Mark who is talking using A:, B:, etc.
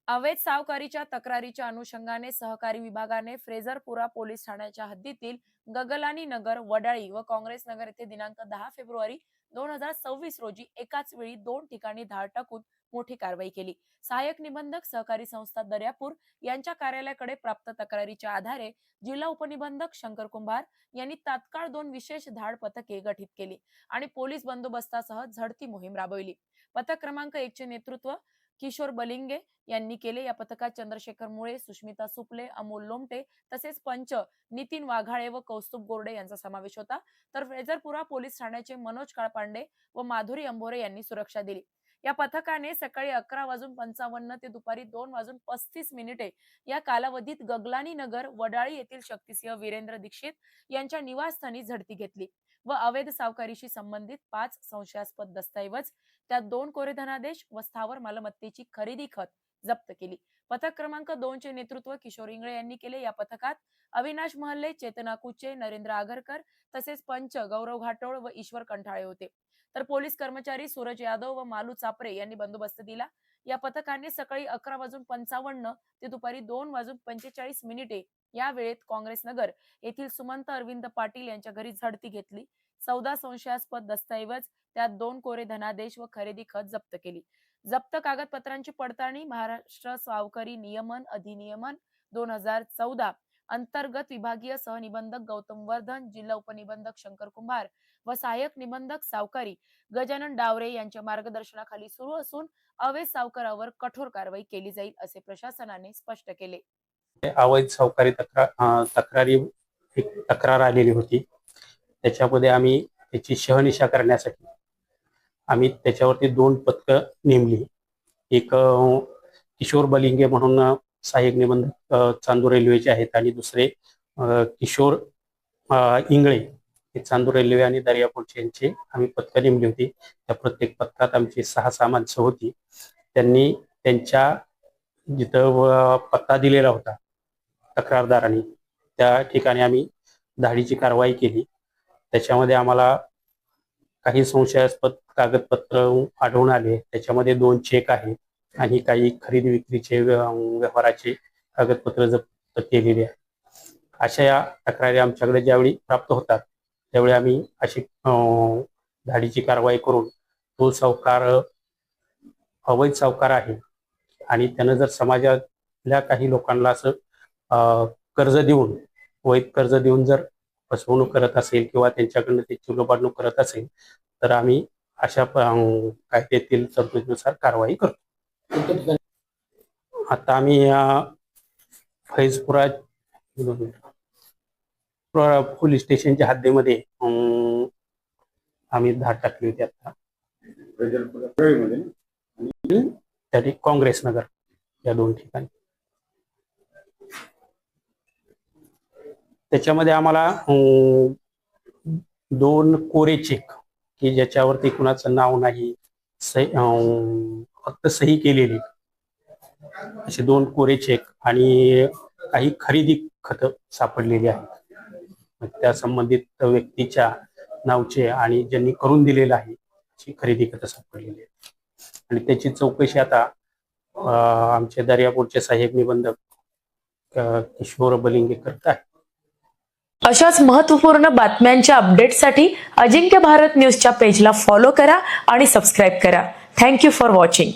A: अवैध सावकारीच्या तक्रारीच्या अनुषंगाने सहकारी विभागाने फ्रेझरपुरा पोलीस ठाण्याच्या हद्दीतील गगलानी नगर, वडाळी व काँग्रेस नगर येथे दिनांक 10 फेब्रुवारी 2026 रोजी एकाच वेळी 2 ठिकाणी धाड टाकून मोठी कारवाई केली. सहाय्यक निबंधक सहकारी संस्था दर्यापूर यांच्या कार्यालयाकडे प्राप्त तक्रारीच्या आधारे जिल्हा उपनिबंधक शंकर कुंभार यांनी तात्काळ 2 विशेष धाड पथके गठीत केली आणि पोलीस बंदोबस्तासह झडती मोहीम राबविली. पथक क्रमांक 1 चे नेतृत्व किशोर बलिंगे यांनी केले. या पथकात चंद्रशेखर मुळे, सुष्मिता सुपले, अमोल लोमटे तसेच पंच नितीन वाघाळे व कौस्तुभ गोरडे यांचा समावेश होता. तर फ्रेझरपुरा पोलीस ठाण्याचे मनोज काळपांडे व माधुरी अंभोरे यांनी सुरक्षा दिली. या पथकाने सकाळी 11:55 ते दुपारी 2:35 या कालावधीत गगलानी नगर, वडाळी येथील शक्तिसिंह वीरेंद्र दीक्षित यांच्या निवासस्थानी झडती घेतली व अवैध सावकारीशी संबंधित 5 संशयास्पद दस्तऐवज, त्यात 2 कोरे धनादेश व स्थावर मालमत्तेची खरेदी खत जप्त केली. पथक क्रमांक 2 चे नेतृत्व किशोर इंगळे यांनी केले. या पथकात अविनाश महल्ले, चेतना कुचे, नरेंद्र आगरकर तसेच पंच गौरव घाटोळ व ईश्वर कंठाळे होते. तर पोलीस कर्मचारी सूरज यादव व मालू चापरे यांनी बंदोबस्त दिला. या पथकाने सकाळी 11:55 ते दुपारी 2:45 या वेळेत काँग्रेस नगर येथील सुमंत अरविंद पाटील यांच्या घरी झडती घेतली. 14 संशयास्पद दस्तऐवज, त्यात 2 कोरे धनादेश व खरेदी खत जप्त केली. जप्त कागदपत्रांची पडताळणी महाराष्ट्र सावकारी नियमन अधिनियमन 2014 अंतर्गत विभागीय सहनिबंधक गौतम वर्धन, जिल्हा उपनिबंधक शंकर कुंभार व सहाय्यक निबंधक सावकारी गजानन डावरे यांच्या मार्गदर्शनाखाली सुरू असून अवैध सावकारावर कठोर कारवाई केली जाईल असे प्रशासनाने स्पष्ट केले.
B: अवैध सावकारी तक्रार आलेली होती. त्याच्यामध्ये आम्ही त्याची शहानिशा करण्यासाठी आम्ही त्याच्यावरती 2 पथकं नेमली. एक किशोर बलिंगे म्हणून सहाय्यक निबंधक चांदूर रेल्वेचे आहेत आणि दुसरे किशोर इंगळे हे चांदूर रेल्वे आणि दर्यापूरचे यांचे आम्ही पथकं नेमली होती. त्या प्रत्येक पथकात आमची 6 माणसं होती. त्यांनी त्यांच्या जिथं पत्ता दिलेला होता तक्रारदारांनी त्या ठिकाणी आम्ही धाडीची कारवाई केली. त्याच्यामध्ये आम्हाला काही संशयास्पद कागदपत्र आढळून आले. त्याच्यामध्ये 2 चेक आहेत आणि काही खरेदी विक्रीचे व्यवहाराचे कागदपत्र जप्त केलेले आहेत. अशा या तक्रारी आमच्याकडे ज्यावेळी प्राप्त होतात त्यावेळी आम्ही अशी धाडीची कारवाई करून तो सावकार अवैध सावकार आहे आणि त्यानं जर समाजातल्या काही लोकांना असं कर्ज देऊन वैध कर्ज देऊन जर फसवणूक करत असेल किंवा त्यांच्याकडनं त्याची लुबाडणूक करत असेल तर आम्ही अशा कायद्यातील तरतुदीनुसार कारवाई करतो. आता आम्ही फैजपुरा पोलीस स्टेशनच्या हद्दीमध्ये आम्ही धाड टाकली होती. आता तरी काँग्रेस नगर या 2 ठिकाणी. त्याच्यामध्ये आम्हाला 2 कोरे चेक की ज्याच्यावरती कुणाचं नाव नाही, फक्त सही केलेली असे 2 कोरे चेक आणि काही खरेदी खत सापडलेली आहेत. त्या संबंधित व्यक्तीच्या नावचे आणि ज्यांनी करून दिलेलं आहे अशी खरेदी खत सापडलेली आहेत आणि त्याची चौकशी आता आमचे दर्यापूरचे सहाय्यक निबंधक किशोर बलिंगे करत आहेत.
C: अशाच महत्त्वपूर्ण बातम्यांच्या अपडेटसाठी अजिंक्य भारत न्यूजच्या पेजला फॉलो करा आणि सबस्क्राईब करा. Thank you for watching.